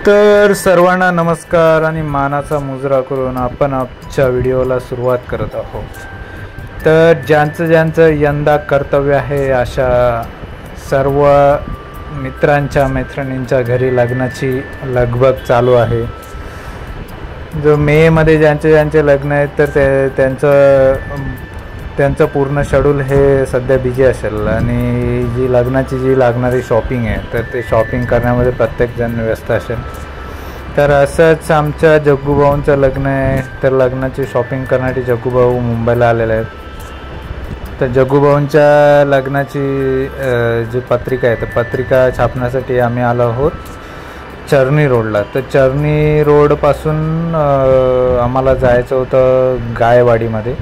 तर सर्वांना नमस्कार आणि मानाचा मुजरा करून आपण आजच्या व्हिडिओला सुरुवात करत आहोत। तर ज्यांचं यंदा कर्तव्य आहे अशा सर्व मित्रांच्या मैत्रिणींच्या घरी लग्नाची लगबग चालू आहे। जो मे मध्ये ज्यांचे लग्न आहेत तर त्यांचं पूर्ण शेड्यूल हे सध्या बिझी असेल आणि जी लागणारी शॉपिंग आहे तर ते शॉपिंग करण्यामध्ये प्रत्येकजण व्यस्त असेल। तर असंच आमच्या जग्गूभाऊंचं लग्न आहे, तर लग्नाची शॉपिंग करण्यासाठी जग्गूभाऊ मुंबईला आलेले आहेत। तर जग्गूभाऊंच्या लग्नाची जी पत्रिका आहे तर पत्रिका छापण्यासाठी आम्ही आलो आहोत चर्नी रोडला। तर चर्नी रोडपासून आम्हाला जायचं होतं गायवाडीमध्ये।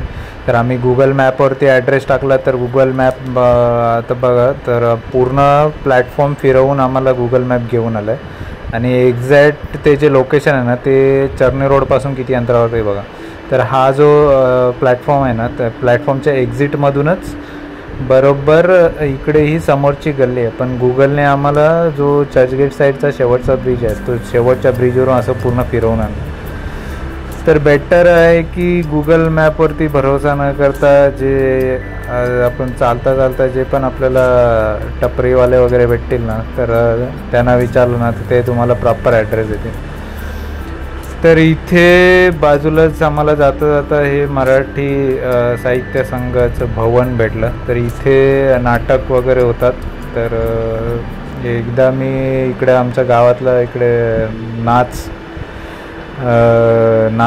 तर आम्ही गुगल मॅपवरती ॲड्रेस टाकला तर गुगल मॅप आता बघा तर पूर्ण प्लॅटफॉर्म फिरवून आम्हाला गुगल मॅप घेऊन आलं आहे आणि एक्झॅक्ट ते जे लोकेशन आहे ना ते चर्नी रोडपासून किती अंतरावर आहे बघा। तर हा जो प्लॅटफॉर्म आहे ना तर प्लॅटफॉर्मच्या एक्झिटमधूनच बरोबर इकडे ही समोरची गल्ली आहे, पण गुगलने आम्हाला जो चर्चगेट साईडचा शेवटचा ब्रिज आहे तो शेवटच्या ब्रिजवरून असं पूर्ण फिरवून आणलं। तर बेटर आहे की गुगल मॅपवरती भरोसा न करता जे आपण चालता जे पण आपल्याला टपरीवाले वगैरे भेटतील ना तर त्यांना विचारलं ना तर ते तुम्हाला प्रॉपर ॲड्रेस देतील। तर इथे बाजूलाच आम्हाला जाता हे मराठी साहित्य संघाचं भवन भेटलं। तर इथे नाटक वगैरे होतात। तर एकदा मी इकडे आमच्या गावातला इकडे नाच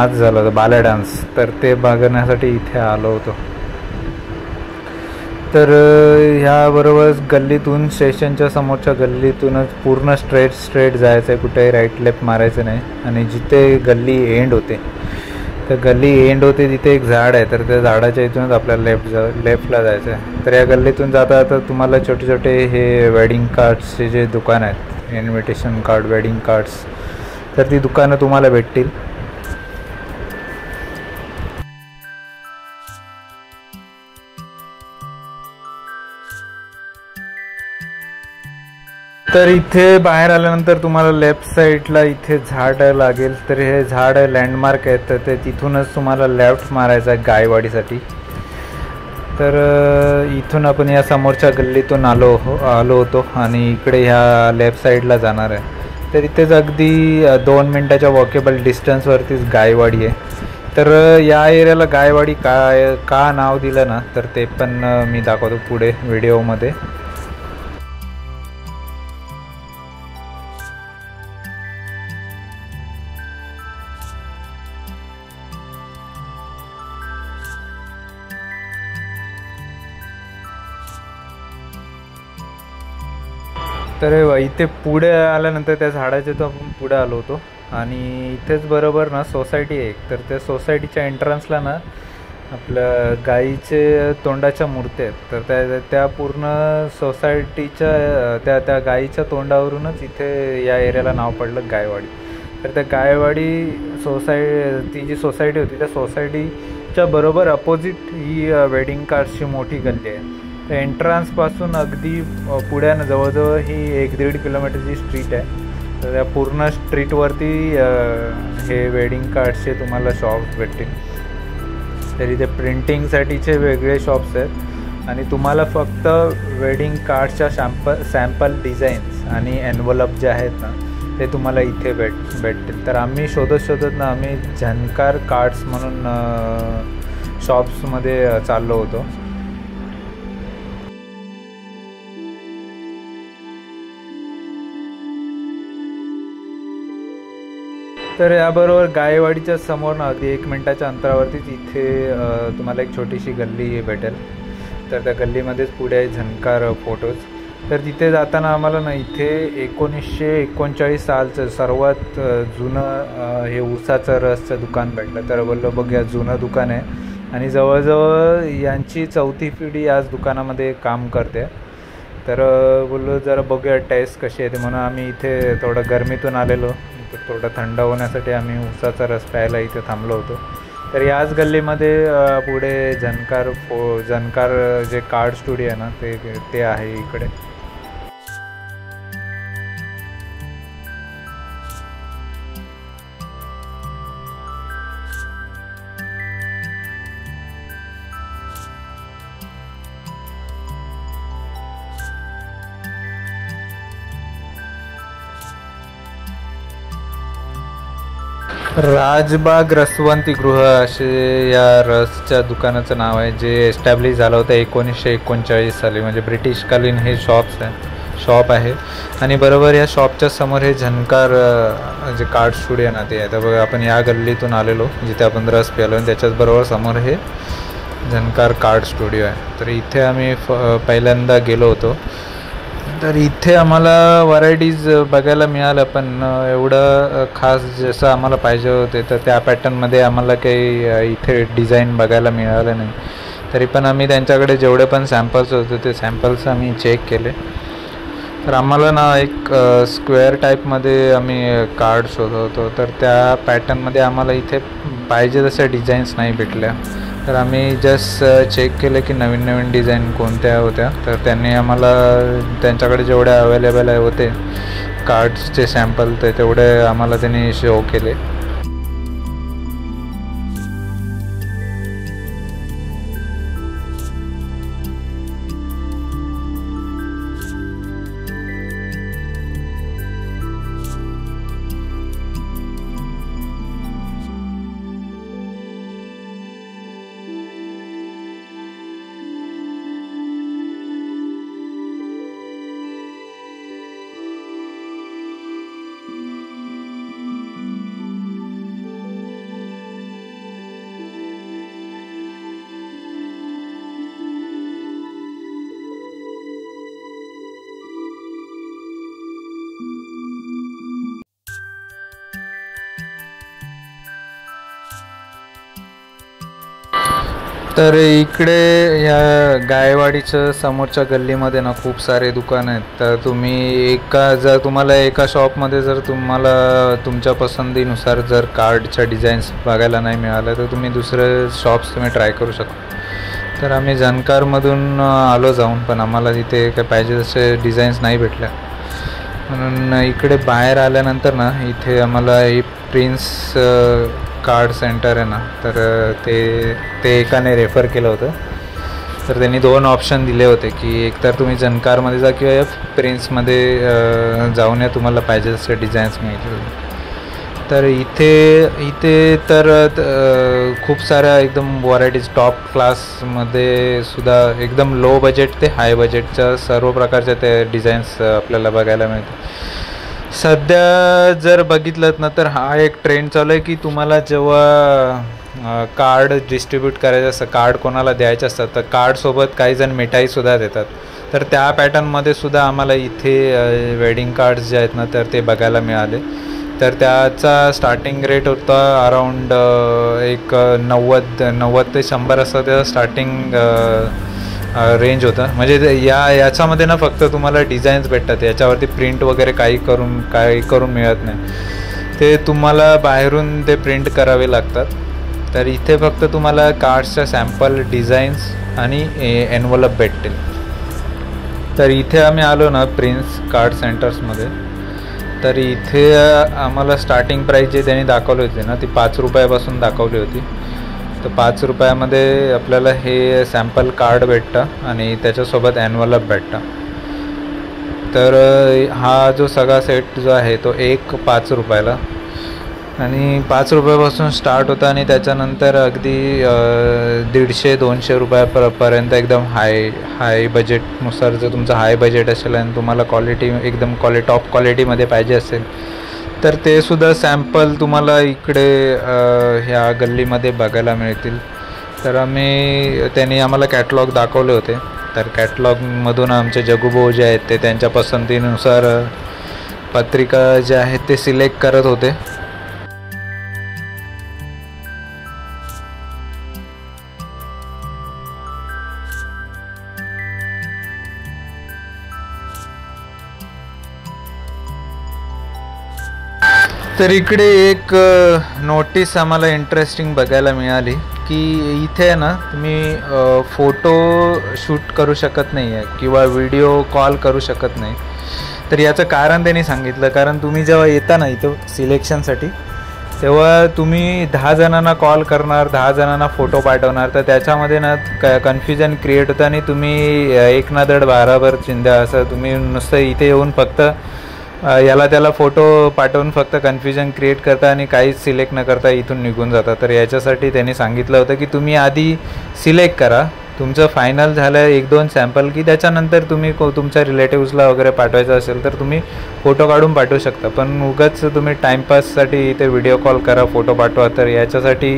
झाला होता बाले डान्स, तर ते बघण्यासाठी इथे आलो होतो। तर ह्याबरोबरच गल्लीतून स्टेशनच्या समोरच्या गल्लीतूनच पूर्ण स्ट्रेट जायचं आहे, कुठेही राईट लेफ्ट मारायचं नाही। आणि जिथे गल्ली एंड होते तिथे एक झाड आहे, तर त्या झाडाच्या इथूनच आपल्याला लेफ्टला जायचं आहे। तर या गल्लीतून जाता तुम्हाला छोटे छोटे हे वेडिंग कार्ड्सचे जे दुकान आहेत, इन्व्हिटेशन कार्ड, वेडिंग कार्ड्स, तर ती दुकानं तुम्हाला भेटतील। तर इथे बाहेर आल्यानंतर तुम्हाला लेफ्ट साईडला इथे झाड लागेल, तर हे झाड लँडमार्क आहे, तर ते तिथूनच तुम्हाला लेफ्ट मारायचं आहे गायवाडीसाठी। तर इथून आपण या समोरच्या गल्लीतून आलो होतो आणि इकडे ह्या लेफ्ट साईडला जाणार आहे। तर इथेच अगदी 2 मिनटाच्या वॉकेबल डिस्टन्सवरतीच गायवाडी आहे। तर या एरियाला गायवाडी का नाव दिलं ना तर ते पण मी दाखवतो पुढे व्हिडिओमध्ये। तर इथे पुढे आल्यानंतर त्या झाडाच्या तो आपण पुढे आलो होतो आणि इथेच बरोबर ना सोसायटी आहे, तर त्या सोसायटीच्या एंट्रन्सला ना आपल्या गाईचे तोंडाच्या मूर्ती आहेत। तर त्या पूर्ण सोसायटीच्या त्या गाईच्या तोंडावरूनच इथे या एरियाला नाव पडलं गायवाडी। तर त्या गायवाडी ती जी सोसायटी होती त्या सोसायटीच्या बरोबर अपोजिट ही वेडिंग कार्ड्सची मोठी गल्ली आहे। एंट्रन्सपासून अगदी पुढ्यानं जवळजवळ ही 1-1.5 किलोमीटरची स्ट्रीट आहे। तर त्या पूर्ण स्ट्रीटवरती हे वेडिंग कार्ड्सचे तुम्हाला शॉप्स भेटतील। तर इथे प्रिंटिंगसाठीचे वेगळे शॉप्स आहेत आणि तुम्हाला फक्त वेडिंग कार्ड्सच्या सॅम्पल डिझाईन्स आणि एन्व्हलप जे आहेत ना ते तुम्हाला इथे भेटतील। तर आम्ही शोधत ना आम्ही झनकार कार्ड्स म्हणून शॉप्समध्ये चाललो होतो। तर याबरोबर गायवाडीच्या समोर ना अगदी 1 मिनटाच्या अंतरावरतीच इथे तुम्हाला एक छोटीशी गल्ली भेटेल। तर त्या गल्लीमध्येच पुढे आहे झनकार फोटोज। तर तिथे जाताना आम्हाला ना इथे 1939 सालचं सर्वात जुनं हे उसाचं रसचं दुकान भेटलं। तर बोललो बघ या जुनं दुकान आहे आणि जवळजवळ यांची 4थी पिढी याच दुकानामध्ये काम करते। तर बोललो जरा बघूया टेस्ट कशी आहे ते, म्हणून आम्ही इथे थोडं गरमीतून आलेलो, तर थोडं थंड होण्यासाठी आम्ही उसाचा रस प्यायला इथे थांबलो होतो। तर याच गल्लीमध्ये पुढे झनकार जे कार्ड स्टुडिओ आहे ना ते आहे इकडे। राजबाग रसवंतीगृह असे या रसच्या दुकानाचं नाव आहे, जे एस्टॅब्लिश झालं होतं 1939 साली. म्हणजे ब्रिटिशकालीन हे शॉप आहे. आणि बरोबर या शॉपच्या समोर हे झणकार जे कार्ड स्टुडिओ ना ते आहे. तर बघा आपण या गल्लीतून आलेलो जिथे आपण रस प्यालो आणि त्याच्याच बरोबर समोर हे झणकार कार्ड स्टुडिओ आहे. तर इथे आम्ही पहिल्यांदा गेलो होतो. तर इथे आम्हाला व्हरायटीज बघायला मिळाल्या, पण एवढं खास जसं आम्हाला पाहिजे होते तर त्या पॅटर्नमध्ये आम्हाला काही इथे डिझाईन बघायला मिळालं नाही. तरी पण आम्ही त्यांच्याकडे जेवढे पण सॅम्पल्स होते ते सॅम्पल्स आम्ही चेक केले. तर आम्हाला ना एक स्क्वेअर टाईपमध्ये आम्ही कार्ड शोधत होतो. तर त्या पॅटर्नमध्ये आम्हाला इथे पाहिजे तशा डिझाईन्स नाही भेटल्या. तर आम्ही जस्ट चेक केलं की नवीन नवीन डिझाईन कोणत्या होत्या. तर त्यांनी आम्हाला त्यांच्याकडे जेवढे अवेलेबल होते कार्ड्सचे सॅम्पल ते तेवढे आम्हाला त्यांनी शो केले. तर इकडे या गायवाडीच्या समोरच्या गल्लीमध्ये ना खूप सारे दुकान आहेत. तर तुम्ही जर तुम्हाला एका शॉपमध्ये जर तुम्हाला तुमच्या पसंतीनुसार जर कार्डच्या डिझाईन्स बघायला नाही मिळालं तर तुम्ही दुसरे शॉप्स तुम्ही ट्राय करू शकता. तर आम्ही झणकारमधून आलो जाऊन, पण आम्हाला तिथे काय पाहिजे तसे डिझाईन्स नाही भेटल्या. म्हणून इकडे बाहेर आल्यानंतर ना इथे आम्हाला ही प्रिन्स कार्ड सेंटर आहे ना, तर ते एकाने रेफर केलं होतं. तर त्यांनी 2 ऑप्शन दिले होते की एक तर तुम्ही झणकारमध्ये जा किंवा प्रिन्समध्ये जाऊन या, तुम्हाला पाहिजे तसे डिझाईन्स मिळतील. तर इथे तर खूप साऱ्या एकदम व्हरायटीज टॉप क्लासमध्ये सुद्धा एकदम लो बजेट ते हाय बजेटच्या सर्व प्रकारच्या ते डिझाईन्स आपल्याला बघायला मिळतात. सध्या जर बघितलं ना तर हा एक ट्रेंड चालू आहे की तुम्हाला जेव्हा कार्ड डिस्ट्रीब्यूट करायचं असतं, कार्ड कोणाला द्यायचे असतात तर कार्डसोबत काही जण मिठाईसुद्धा देतात. तर त्या पॅटर्नमध्ये सुद्धा आम्हाला इथे वेडिंग कार्ड्स जे आहेत ना तर ते बघायला मिळाले. तर त्याचा स्टार्टिंग रेट होता अराऊंड एक 90 ते 100 असं त्याचा स्टार्टिंग रेंज होता. म्हणजे याच्यामध्ये ना फक्त तुम्हाला डिझाईन्स भेटतात, याच्यावरती प्रिंट वगैरे काही करून मिळत नाही. ते तुम्हाला बाहेरून ते प्रिंट करावे लागतात. तर इथे फक्त तुम्हाला कार्ड्सच्या सॅम्पल डिझाईन्स आणि एनवलप भेटतील. तर इथे आम्ही आलो ना प्रिन्स कार्ड सेंटर्समध्ये. तर इथे आम्हाला स्टार्टिंग प्राईस जे त्यांनी दाखवली होती ना ती 5 रुपयापासून दाखवली होती. तर 5 रुपयामध्ये आपल्याला हे सॅम्पल कार्ड भेटतं आणि त्याच्यासोबत ॲन्व्हलप भेटतं. तर हा जो सगळा सेट जो आहे तो 5 रुपयाला आणि 5 रुपयापासून स्टार्ट होता आणि त्याच्यानंतर अगदी 150-200 रुपयापर्यंत एकदम हाय बजेटनुसार जर तुमचं हाय बजेट असेल आणि तुम्हाला क्वालिटी एकदम टॉप क्वालिटीमध्ये पाहिजे असेल तर ते सुद्धा सॅम्पल तुम्हाला इकडे ह्या गल्लीमध्ये बघायला मिळतील. तर त्यांनी आम्हाला कॅटलॉग दाखवले होते. तर कॅटलॉगमधून आमचे जगूभाऊ जे आहेत ते त्यांच्या पसंतीनुसार पत्रिका ज्या आहेत ते सिलेक्ट करत होते. तर इकडे एक नोटीस आम्हाला इंटरेस्टिंग बघायला मिळाली की इथे ना तुम्ही फोटो शूट करू शकत नाही आहे किंवा व्हिडिओ कॉल करू शकत नाही. तर याचं कारण त्यांनी सांगितलं, कारण तुम्ही जेव्हा येता ना इथं सिलेक्शनसाठी तेव्हा तुम्ही 10 जणांना कॉल करणार, 10 जणांना फोटो पाठवणार, तर त्याच्यामध्ये ना कन्फ्युजन क्रिएट होतं आणि तुम्ही एक ना धड 12 चिंध्या असं तुम्ही नुसतं इथे येऊन फक्त याला त्याला फोटो पाठवून फक्त कन्फ्युजन क्रिएट करता आणि काहीच सिलेक्ट न करता इथून निघून जाता. तर याच्यासाठी त्यांनी सांगितलं होतं की तुम्ही आधी सिलेक्ट करा, तुमचं फायनल झालं 1-2 सॅम्पल की त्याच्यानंतर तुम्ही तुमच्या रिलेटिव्सला वगैरे पाठवायचं असेल तर तुम्ही फोटो काढून पाठवू शकता. पण उगाच तुम्ही टाईमपाससाठी इथे व्हिडिओ कॉल करा, फोटो पाठवा, तर याच्यासाठी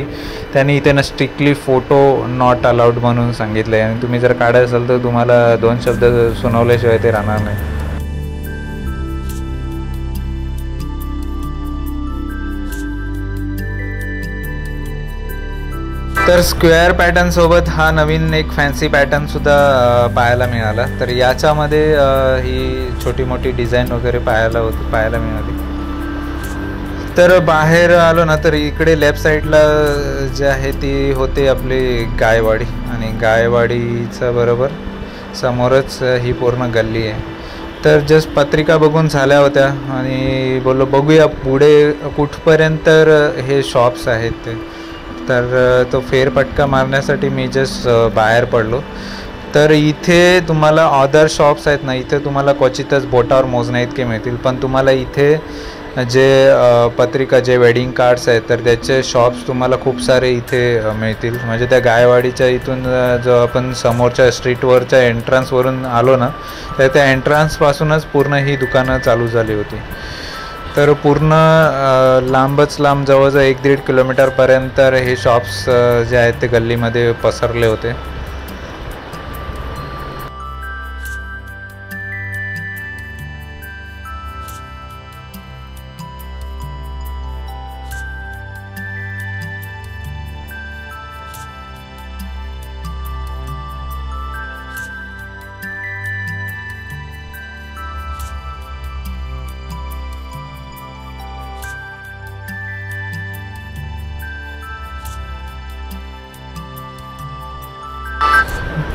त्यांनी इथे ना स्ट्रिक्टली फोटो नॉट अलाउड म्हणून सांगितलं आहे. आणि तुम्ही जर काढायचं असेल तर तुम्हाला 2 शब्द सुनावल्याशिवाय ते राहणार नाही. तर स्क्वेअर पॅटर्नसोबत हा नवीन एक फॅन्सी पॅटर्नसुद्धा पाहायला मिळाला. तर याच्यामध्ये ही छोटी मोठी डिझाईन वगैरे पाहायला मिळाली. तर बाहेर आलो ना तर इकडे लेफ्ट साईडला जे आहे ती होते आपली गायवाडी, आणि गायवाडीचं बरोबर समोरच ही पूर्ण गल्ली आहे. तर जस्ट पत्रिका बघून झाल्या होत्या आणि बोललो बघूया पुढे कुठपर्यंत हे शॉप्स आहेत ते. तर तो फेरफटका मारण्यासाठी मी जस्ट बाहेर पडलो. तर इथे तुम्हाला अदर शॉप्स आहेत ना, इथे तुम्हाला क्वचितच बोटावर मोजण्या इतके मिळतील. पण तुम्हाला इथे जे पत्रिका, जे वेडिंग कार्ड्स आहेत तर त्याचे शॉप्स तुम्हाला खूप सारे इथे मिळतील. म्हणजे त्या गायवाडीच्या इथून जो आपण समोरच्या स्ट्रीटवरच्या एंट्रन्सवरून आलो ना, तर त्या एंट्रन्सपासूनच पूर्ण ही दुकानं चालू झाली होती. तर पूर्ण लांबच लांब जवळजवळ 1-1.5 किलोमीटरपर्यंत हे शॉप्स जे आहेत ते गल्लीमध्ये पसरले होते.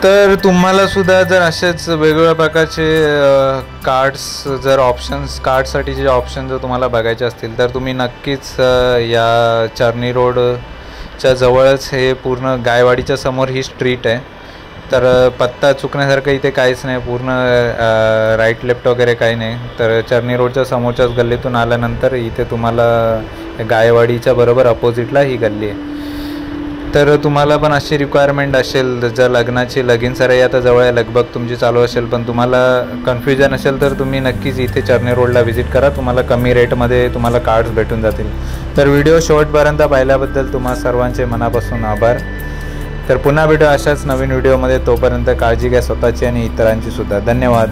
तर तुम्हाला सुद्धा जर असेच वेगवेगळ्या प्रकारचे कार्ड्स, जर ऑप्शन्स, कार्डसाठी जे ऑप्शन जर तुम्हाला बघायचे असतील तर तुम्ही नक्कीच या चर्नी रोडच्या जवळच हे पूर्ण गायवाडीच्या समोर ही स्ट्रीट आहे. तर पत्ता चुकण्यासारखं इथे काहीच नाही, पूर्ण राईट लेफ्ट वगैरे काही नाही. तर चर्नी रोडच्या समोरच्याच गल्लीतून आल्यानंतर इथे तुम्हाला गायवाडीच्या बरोबर अपोजिटला ही गल्ली आहे. तर तुम्हाला पण अशी रिक्वायरमेंट असेल, जर लग्नाची लगीन सराई आता जवळ आहे, लगबग तुमची चालू असेल, पण तुम्हाला कन्फ्युजन असेल तर तुम्ही नक्कीच इथे चर्नी रोडला व्हिजिट करा. तुम्हाला कमी रेटमध्ये तुम्हाला कार्ड्स भेटून जातील. तर व्हिडिओ शेवटपर्यंत पाहिल्याबद्दल तुम्हा सर्वांचे मनापासून आभार. तर पुन्हा भेटू अशाच नवीन व्हिडिओमध्ये. तोपर्यंत काळजी घ्या स्वतःची आणि इतरांची सुद्धा. धन्यवाद.